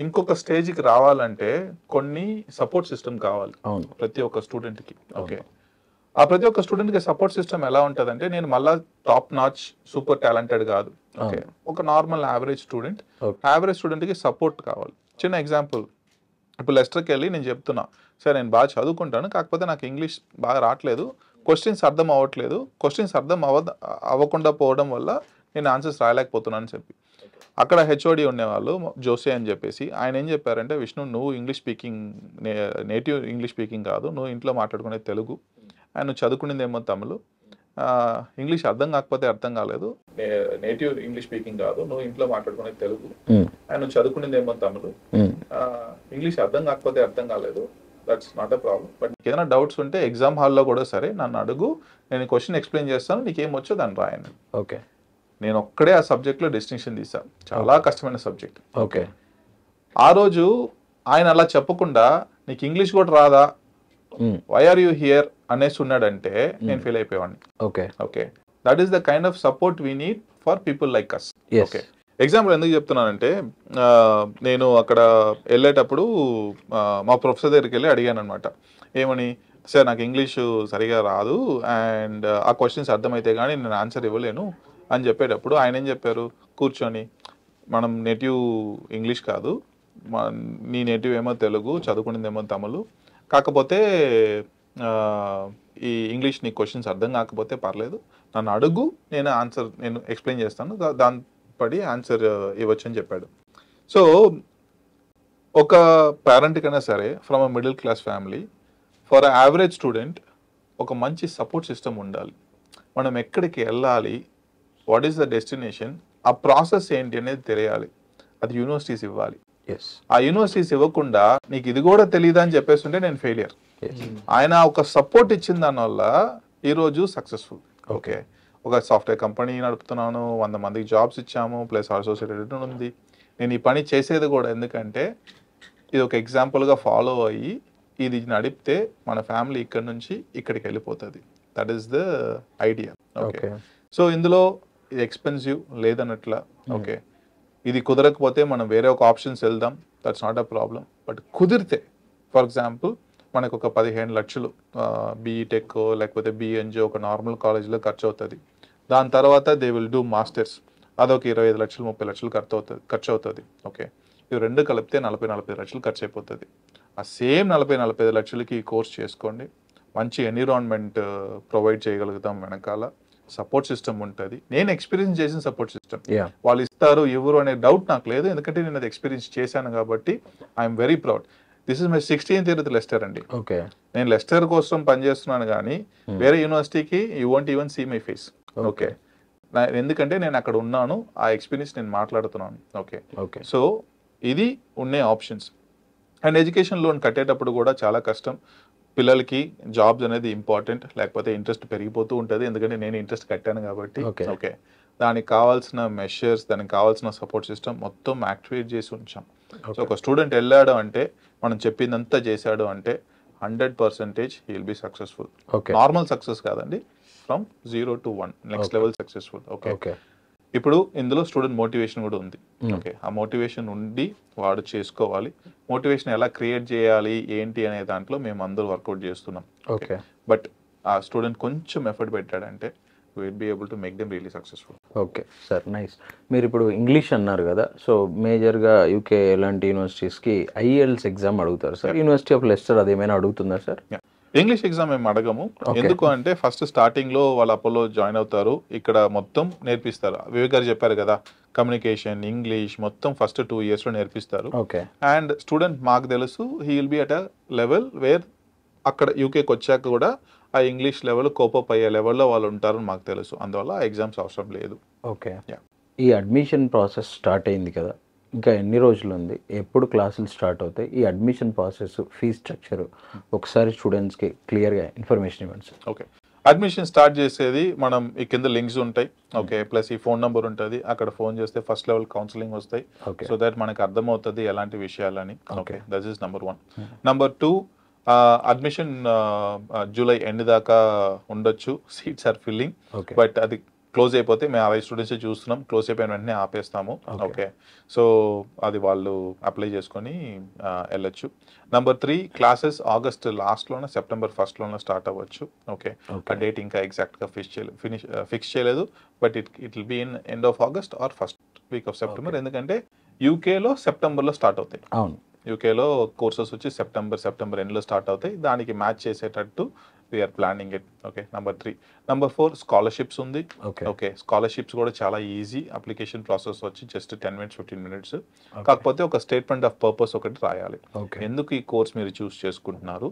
ఇంకొక స్టేజ్కి రావాలంటే కొన్ని సపోర్ట్ సిస్టమ్ కావాలి ప్రతి ఒక్క స్టూడెంట్కి. ఓకే, ఆ ప్రతి ఒక్క స్టూడెంట్కి సపోర్ట్ సిస్టమ్ ఎలా ఉంటుందంటే, నేను మళ్ళా టాప్ నాచ్ సూపర్ టాలెంటెడ్ కాదు. ఓకే, ఒక నార్మల్ యావరేజ్ స్టూడెంట్, యావరేజ్ స్టూడెంట్కి సపోర్ట్ కావాలి. చిన్న ఎగ్జాంపుల్, ఇప్పుడు లెస్టర్కి వెళ్ళి నేను చెప్తున్నా, సార్ నేను బాగా చదువుకుంటాను, కాకపోతే నాకు ఇంగ్లీష్ బాగా రావట్లేదు, క్వశ్చన్స్ అర్థం అవ్వట్లేదు, క్వశ్చన్స్ అర్థం అవ్వకుండా పోవడం వల్ల నేను ఆన్సర్స్ రాయలేకపోతున్నాను అని చెప్పి, అక్కడ హెచ్ఓడి ఉండేవాళ్ళు జోసే అని చెప్పేసి, ఆయన ఏం చెప్పారంటే, విష్ణు నువ్వు English speaking native English speaking కాదు, నువ్వు ఇంట్లో మాట్లాడుకునే తెలుగు, అండ్ నువ్వు చదువుకునేదేమో తమిళ్, ఇంగ్లీష్ అర్థం కాకపోతే అర్థం కాలేదు, నేటివ్ ఇంగ్లీష్ స్పీకింగ్ కాదు, నువ్వు ఇంట్లో మాట్లాడుకునే తెలుగు, అండ్ నువ్వు చదువుకునేదేమో తమిళ్, ఇంగ్లీష్ అర్థం కాకపోతే అర్థం కాలేదు, that's not a problem. But ఏదైనా డౌట్స్ ఉంటే ఎగ్జామ్ హాల్లో కూడా సరే నన్ను అడుగు, నేను క్వశ్చన్ ఎక్స్ప్లెయిన్ చేస్తాను, నీకేమొచ్చో దాన్ని రాయండి. ఓకే, నేను ఒక్కడే ఆ సబ్జెక్ట్లో డిస్టింక్షన్ తీసాను, చాలా కష్టమైన సబ్జెక్ట్. ఓకే, ఆ రోజు ఆయన అలా చెప్పకుండా నీకు ఇంగ్లీష్ కూడా రాదా, వై ఆర్ యూ హియర్ అనేసి ఉన్నాడంటే నేను ఫీల్ అయిపోయేవాడిని. Okay, okay, that is the kind of support we need for people like us. Okay, example ఎందుకు చెప్తున్నానంటే, నేను అక్కడ వెళ్ళేటప్పుడు మా ప్రొఫెసర్ దగ్గరికి వెళ్ళి అడిగాను అనమాట, ఏమని, సార్ నాకు ఇంగ్లీషు సరిగా రాదు అండ్ ఆ క్వశ్చన్స్ అర్థమైతే కానీ నేను ఆన్సర్ ఇవ్వలేను అని చెప్పేటప్పుడు ఆయన ఏం చెప్పారు, కూర్చొని మనం నేటివ్ ఇంగ్లీష్ కాదు, నీ నేటివ్ ఏమో తెలుగు, చదువుకునేదేమో తమిళ్, కాకపోతే ఈ ఇంగ్లీష్ నీ క్వశ్చన్స్ అర్థం కాకపోతే పర్లేదు, నన్ను అడుగు, నేను ఎక్స్ప్లెయిన్ చేస్తాను, దాని పడి ఆన్సర్ ఇవ్వచ్చు అని చెప్పాడు. సో ఒక పేరెంట్ కన్నా సరే from a middle class family, for average student ఒక మంచి సపోర్ట్ సిస్టమ్ ఉండాలి. మనం ఎక్కడికి వెళ్ళాలి, వాట్ ఈస్ ద డెస్టినేషన్, ఆ ప్రాసెస్ ఏంటి అనేది తెలియాలి. అది యూనివర్సిటీస్ ఇవ్వాలి. ఆ యూనివర్సిటీస్ ఇవ్వకుండా నీకు ఇది కూడా తెలియదు అని చెప్పేస్తుంటే నేను ఫెయిలియర్. ఆయన ఒక సపోర్ట్ ఇచ్చిన దానివల్ల ఈరోజు సక్సెస్ఫుల్. ఓకే, ఒక సాఫ్ట్వేర్ కంపెనీ నడుపుతున్నాను, 100 మందికి జాబ్స్ ఇచ్చాము, ప్లస్ అసోసియేటెడ్ ఉంది. నేను ఈ పని చేసేది కూడా ఎందుకంటే ఇది ఒక ఎగ్జాంపుల్గా ఫాలో అయ్యి ఇది నడిపితే మన ఫ్యామిలీ ఇక్కడ నుంచి ఇక్కడికి వెళ్ళిపోతుంది. That is the idea. Okay, so ఇందులో ఇది ఎక్స్పెన్సివ్ లేదన్నట్ల. ఓకే, ఇది కుదరకపోతే మనం వేరే ఒక ఆప్షన్స్ వెళ్దాం, that's not a problem. But కుదిరితే ఫర్ ఎగ్జాంపుల్ మనకు ఒక 15 లక్షలు బీటెక్ లేకపోతే బిఎన్జో ఒక నార్మల్ కాలేజ్లో ఖర్చు అవుతుంది. దాని తర్వాత దే విల్ డూ మాస్టర్స్, అదొక 25 లక్షలు 30 లక్షలు ఖర్చు అవుతుంది. ఓకే, ఇవి రెండు కలిపితే 40-45 లక్షలు ఖర్చు అయిపోతుంది. ఆ సేమ్ 40-45 లక్షలకి ఈ కోర్స్ చేసుకోండి. మంచి ఎన్విరాన్మెంట్ ప్రొవైడ్ చేయగలుగుతాం, వెనకాల సపోర్ట్ సిస్టమ్ ఉంటుంది. నేను ఎక్స్పీరియన్స్ చేసిన సపోర్ట్ సిస్టమ్, వాళ్ళు ఇస్తారు ఎవరు అనే డౌట్ నాకు లేదు, ఎందుకంటే నేను అది ఎక్స్పీరియన్స్ చేశాను కాబట్టి I'm very proud. This is my 16th year with Leicester అండి. ఓకే, నేను లెస్టర్ కోసం పనిచేస్తున్నాను కానీ వేరే యూనివర్సిటీకి you won't even see my face. Okay, ఎందుకంటే నేను అక్కడ ఉన్నాను, ఆ ఎక్స్పీరియన్స్ నేను మాట్లాడుతున్నాను. ఓకే, సో ఇది ఉండే ఆప్షన్స్. అండ్ ఎడ్యుకేషన్ లోన్ కట్టేటప్పుడు కూడా చాలా కష్టం. పిల్లలకి జాబ్స్ అనేది ఇంపార్టెంట్, లేకపోతే ఇంట్రెస్ట్ పెరిగిపోతూ ఉంటుంది, ఎందుకంటే నేను ఇంట్రెస్ట్ కట్టాను కాబట్టి. ఓకే, దానికి కావాల్సిన మెషర్స్, దానికి కావాల్సిన సపోర్ట్ సిస్టమ్ మొత్తం యాక్టివేట్ చేసి ఉంచాం. సో ఒక స్టూడెంట్ వెళ్ళాడు అంటే, మనం చెప్పిందంతా చేశాడు అంటే 100% he will be successful. Normal success కాదండి, from 0 to 1 next level successful. Okay, ఇప్పుడు ఇందులో స్టూడెంట్ మోటివేషన్ కూడా ఉంది. ఓకే, ఆ మోటివేషన్ ఉండి వాడు చేసుకోవాలి. మోటివేషన్ ఎలా క్రియేట్ చేయాలి ఏంటి అనే దాంట్లో మేము అందరూ వర్కౌట్ చేస్తున్నాం. ఓకే, బట్ ఆ స్టూడెంట్ కొంచెం ఎఫర్ట్ పెట్టాడంటే will be able to make them really successful. Okay sir, nice. మీరు ఇప్పుడు ఇంగ్లీష్ అన్నారు కదా, సో మేజర్గా యూకే ఎలాంటి యూనివర్సిటీస్కి ఐఎల్స్ ఎగ్జామ్ అడుగుతారు సార్. యూనివర్సిటీ ఆఫ్ లెస్టర్ అదేమైనా అడుగుతుందా సార్? ఇంగ్లీష్ ఎగ్జామ్ మేము అడగము. ఎందుకు అంటే ఫస్ట్ స్టార్టింగ్ లో వాళ్ళు అపోలో జాయిన్ అవుతారు, ఇక్కడ మొత్తం నేర్పిస్తారు. వివేక్ గారు చెప్పారు కదా, కమ్యూనికేషన్, ఇంగ్లీష్ మొత్తం ఫస్ట్ 2 years లో నేర్పిస్తారు. అండ్ స్టూడెంట్ మాకు తెలుసు he will be at a level where అక్కడ యూకేకి వచ్చాక కూడా ఆ ఇంగ్లీష్ లెవెల్ కోపప్ అయ్యే లెవెల్లో వాళ్ళు ఉంటారని మాకు తెలుసు. అందువల్ల ఆ ఎగ్జామ్స్ అవసరం లేదు. ఓకే, ఈ అడ్మిషన్ ప్రాసెస్ స్టార్ట్ అయింది కదా, ఇంకా ఎన్ని రోజులు ఉంది, ఎప్పుడు క్లాసులు స్టార్ట్ అవుతాయి, ఈ అడ్మిషన్ ప్రాసెస్, ఫీజ్ స్ట్రక్చర్ ఒకసారి స్టూడెంట్స్కి క్లియర్గా ఇన్ఫర్మేషన్ ఇవ్వండి సార్. ఓకే, అడ్మిషన్ స్టార్ట్ చేసేది మనం ఈ కింద లింక్స్ ఉంటాయి. ఓకే, ప్లస్ ఈ ఫోన్ నెంబర్ ఉంటుంది, అక్కడ ఫోన్ చేస్తే ఫస్ట్ లెవెల్ కౌన్సిలింగ్ వస్తాయి. సో దట్ మనకు అర్థమవుతుంది ఎలాంటి విషయాలని. Okay, that is number 1. Number 2, admission July end దాకా ఉండొచ్చు, సీట్స్ ఆర్ ఫిల్లింగ్. బట్ అది క్లోజ్ అయిపోతే మేము 60 స్టూడెంట్స్ చూస్తున్నాం, క్లోజ్ అయిపోయిన వెంటనే ఆపేస్తాము. ఓకే, సో అది వాళ్ళు అప్లై చేసుకొని వెళ్ళొచ్చు. నెంబర్ 3, క్లాసెస్ ఆగస్ట్ లాస్ట్లోనే సెప్టెంబర్ 1st స్టార్ట్ అవ్వచ్చు. ఓకే, ఆ డేట్ ఇంకా ఎగ్జాక్ట్గా ఫిక్స్ చేయలేదు, but it will be in end of August or first week of September. ఎందుకంటే యూకేలో సెప్టెంబర్లో స్టార్ట్ అవుతాయి. అవును, యూకేలో కోర్సెస్ వచ్చి సెప్టెంబర్ ఎండ్లో స్టార్ట్ అవుతాయి. దానికి మ్యాచ్ చేసేటట్టు we are planning it. Okay, number 3. Number 4, scholarships ఉంది. ఓకే, స్కాలర్షిప్స్ కూడా చాలా ఈజీ. అప్లికేషన్ ప్రాసెస్ వచ్చి జస్ట్ 10 minutes 15 minutes. కాకపోతే ఒక స్టేట్మెంట్ ఆఫ్ పర్పస్ ఒకటి రాయాలి. ఎందుకు ఈ కోర్స్ మీరు చూస్ చేసుకుంటున్నారు,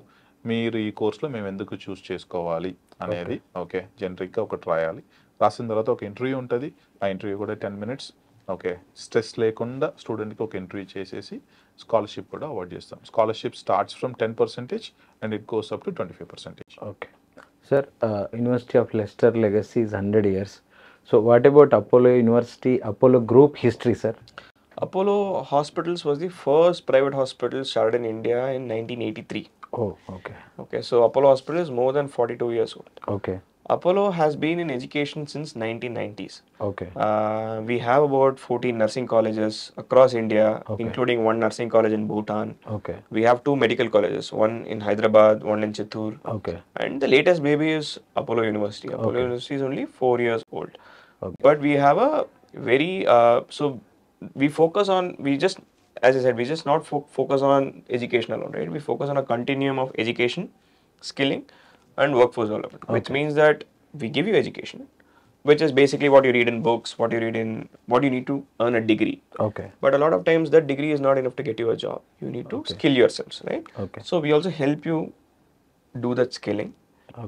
మీరు ఈ కోర్స్లో మేము ఎందుకు చూస్ చేసుకోవాలి అనేది. ఓకే, జనరిక్గా ఒకటి రాయాలి. రాసిన తర్వాత ఒక ఇంటర్వ్యూ ఉంటుంది, ఆ ఇంటర్వ్యూ కూడా 10 minutes. ఓకే, స్ట్రెస్ లేకుండా స్టూడెంట్కి ఒక ఇంటర్వ్యూ చేసేసి స్కాలర్షిప్ కూడా అవార్డ్ చేస్తాం. Scholarship starts from 10% and it goes up to 25%. Okay sir, university of Lester legacy is 100 years. So what about Apollo university, Apollo group history sir? Apollo Hospitals was the first private hospital started in India in 1983. Oh, okay. Okay, so Apollo Hospital is more than 42 years old. Okay. Apollo has been in education since 1990s. Okay. We have about 14 nursing colleges across India, including one nursing college in Bhutan. Okay. We have 2 medical colleges, one in Hyderabad, one in Chittoor. Okay. And the latest baby is Apollo University. Apollo University is only 4 years old. Okay. But we have a very, so we focus on, we just as I said, we just not focus on education alone, right? We focus on a continuum of education, skilling, and workforce development, which means that we give you education, which is basically what you read in books, what you need to earn a degree. Okay But a lot of times that degree is not enough to get you a job. You need to skill yourselves, right? Okay. So we also help you do that skilling.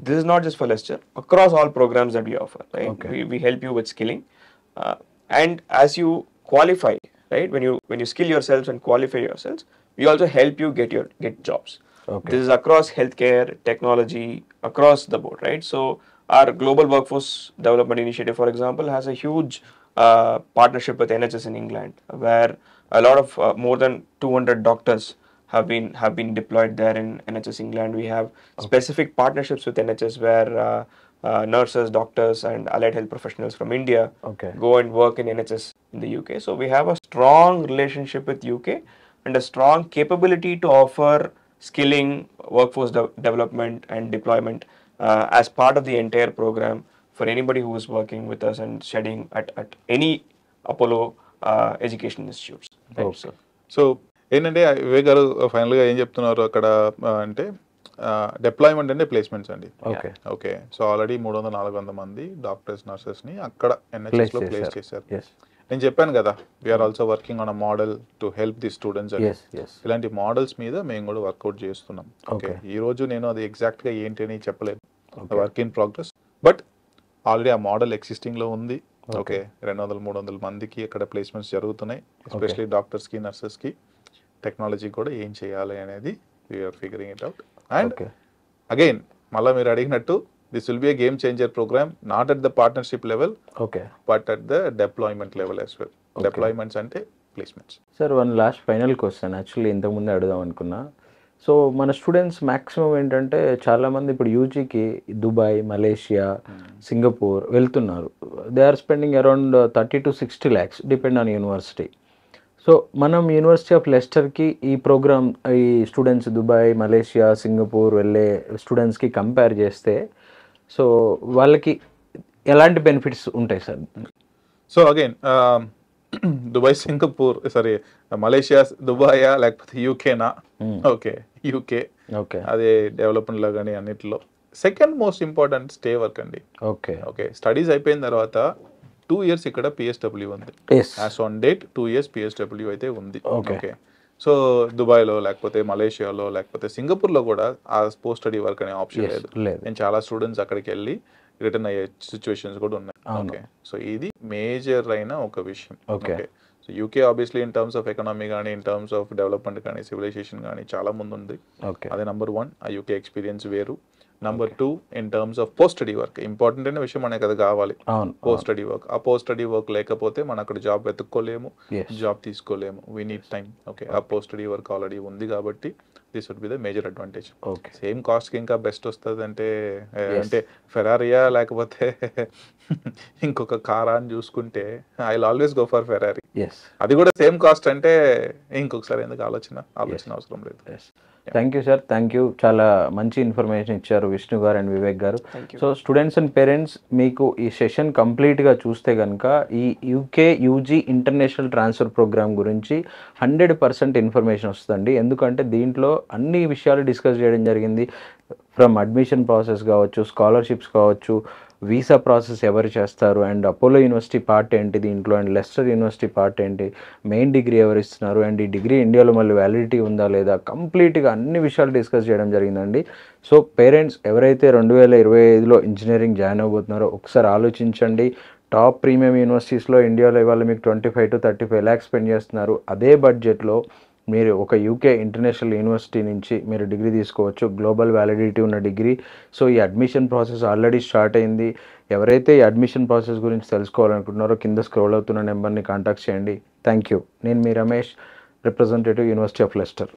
This is not just for Leicester. Across all programs that we offer, right? Okay. We help you with skilling, and as you qualify, right? When you skill yourselves and qualify yourselves, we also help you get jobs. Okay. This is across healthcare, technology, across the board, right? So our global workforce development initiative, for example, has a huge partnership with NHS in England, where a lot of more than 200 doctors have been deployed there in NHS England. We have specific partnerships with NHS where nurses, doctors, and allied health professionals from India Okay. go and work in NHS in the UK. So we have a strong relationship with UK and a strong capability to offer skilling, workforce development, and deployment as part of the entire program for anybody who is working with us and studying at any Apollo education institutes. Right? So, so ఏంటంటే వివేక్ గారు ఫైనల్గా ఏం చెప్తున్నారు అక్కడ అంటే deployment అంటే placements అండి. Okay okay, so already 300-400 మంది డాక్టర్స్ నర్సెస్ని అక్కడ ఎన్హెచ్ఎస్లో ప్లేస్ చేశారు. ఎస్ నేను చెప్పాను కదా, we are also working on a model to help the students. Yes yes ఇలాంటి మోడల్స్ మీద మేము కూడా వర్కౌట్ చేస్తున్నాం. ఓకే, ఈ రోజు నేను అది ఎగ్జాక్ట్గా ఏంటి అని చెప్పలేదు, work in progress, but already ఆ మోడల్ ఎగ్జిస్టింగ్లో ఉంది. ఓకే, 200-300 మందికి అక్కడ ప్లేస్మెంట్స్ జరుగుతున్నాయి, ఎస్పెషలీ డాక్టర్స్కి, నర్సెస్కి. టెక్నాలజీ కూడా ఏం చేయాలి అనేది we are figuring it out. And again మళ్ళీ మీరు అడిగినట్టు this will be a game changer program, not at the partnership level, okay but at the deployment level as well. Deployments అంటే placements. Sir one last final question, actually ఇంతకుముందే అడుగుదాం అనుకున్నా. So మన students maximum ఏంటంటే చాలామంది ఇప్పుడు యూజీకి Dubai, Malaysia, Singapore వెళ్తున్నారు. They are spending around 30 to 60 lakhs depend on university. So మనం యూనివర్సిటీ ఆఫ్ లెస్టర్కి ఈ ప్రోగ్రామ్, ఈ స్టూడెంట్స్ దుబాయ్, మలేషియా, సింగపూర్ వెళ్ళే స్టూడెంట్స్కి కంపేర్ చేస్తే సో వాళ్ళకి ఎలాంటి బెనిఫిట్స్ ఉంటాయి sir? So again Dubai, Singapore, sorry Malaysia, దుబాయా లేకపోతే యూకేనా? Okay, UK. ఓకే, అదే డెవలప్మెంట్లో కానీ అన్నిటిలో second most important stay work అండి. ఓకే ఓకే, స్టడీస్ అయిపోయిన తర్వాత 2 years ఇక్కడ పిఎస్డబ్ల్యూ ఉంది. Yes as on date 2 years PSW అయితే ఉంది. Okay. ఓకే, సో దుబాయ్లో లేకపోతే మలేషియాలో లేకపోతే సింగపూర్లో కూడా ఆ పోస్ట్ స్టడీ వర్క్ అనే ఆప్షన్ లేదు. లేదు. నేను చాలా స్టూడెంట్స్ అక్కడికి వెళ్ళి రిటర్న్ అయ్యే సిచ్యువేషన్స్ కూడా ఉన్నాయి. ఓకే, సో ఇది మేజర్ అయిన ఒక విషయం. Okay. Okay, so UK obviously in terms of economy కానీ, ఇన్ టర్మ్స్ ఆఫ్ డెవలప్మెంట్ కానీ, సివిలైజేషన్ కానీ చాలా ముందు ఉంది. ఓకే అదే నెంబర్ 1, ఆ యూకే ఎక్స్పీరియన్స్ వేరు. Number 2, in terms of post study work, important అయిన విషయం మనకి అది కావాలి. అవును, పోస్ట్ స్టడీ వర్క్, ఆ పోస్ట్ స్టడీ వర్క్ లేకపోతే మనం అక్కడ జాబ్ వెతుక్కోలేము, Yes. జాబ్ తీసుకోలేము. We need time. ఓకే, ఆ పోస్ట్ స్టడీ వర్క్ ఆల్రెడీ ఉంది కాబట్టి this would be the major advantage. Okay same కాస్ట్కి ఇంకా బెస్ట్ వస్తుంది అంటే అంటే ఫెరారియా లేకపోతే ఇంకొక కారా అని చూసుకుంటే I will always go for Ferrari. Yes అది కూడా సేమ్ కాస్ట్ అంటే ఇంకొకసారి ఎందుకు ఆలోచన అవసరం లేదు. Yes thank you sir, thank you. చాలా మంచి ఇన్ఫర్మేషన్ ఇచ్చారు విష్ణు గారు అండ్ వివేక్ గారు. సో స్టూడెంట్స్ అండ్ పేరెంట్స్, మీకు ఈ సెషన్ కంప్లీట్గా చూస్తే కనుక ఈ UK UG international transfer programme గురించి 100% ఇన్ఫర్మేషన్ వస్తుందండి. ఎందుకంటే దీంట్లో అన్ని విషయాలు డిస్కస్ చేయడం జరిగింది. ఫ్రమ్ అడ్మిషన్ ప్రాసెస్ కావచ్చు, స్కాలర్షిప్స్ కావచ్చు, వీసా ప్రాసెస్ ఎవరు చేస్తారు, అండ్ అపోలో యూనివర్సిటీ పార్ట్ ఏంటి దీంట్లో, అండ్ లెస్టర్ యూనివర్సిటీ పార్ట్ ఏంటి, మెయిన్ డిగ్రీ ఎవరు ఇస్తున్నారు, అండ్ ఈ డిగ్రీ ఇండియాలో మళ్ళీ వ్యాలిడిటీ ఉందా లేదా, కంప్లీట్గా అన్ని విషయాలు డిస్కస్ చేయడం జరిగిందండి. సో పేరెంట్స్ ఎవరైతే 2025లో ఇంజనీరింగ్ జాయిన్ అవ్వబోతున్నారో ఒకసారి ఆలోచించండి. టాప్ ప్రీమియం యూనివర్సిటీస్లో ఇండియాలో ఇవాళ మీకు 25 to 35 lakhs స్పెండ్ చేస్తున్నారు. అదే బడ్జెట్లో మీరు ఒక యూకే ఇంటర్నేషనల్ యూనివర్సిటీ నుంచి మీరు డిగ్రీ తీసుకోవచ్చు, గ్లోబల్ వ్యాలిడిటీ ఉన్న డిగ్రీ. సో ఈ అడ్మిషన్ ప్రాసెస్ ఆల్రెడీ స్టార్ట్ అయింది. ఎవరైతే ఈ అడ్మిషన్ ప్రాసెస్ గురించి తెలుసుకోవాలనుకుంటున్నారో కింద స్క్రోల్ అవుతున్న నెంబర్ని కాంటాక్ట్ చేయండి. Thank you. నేను మీ Ramesh, representative university of Lester.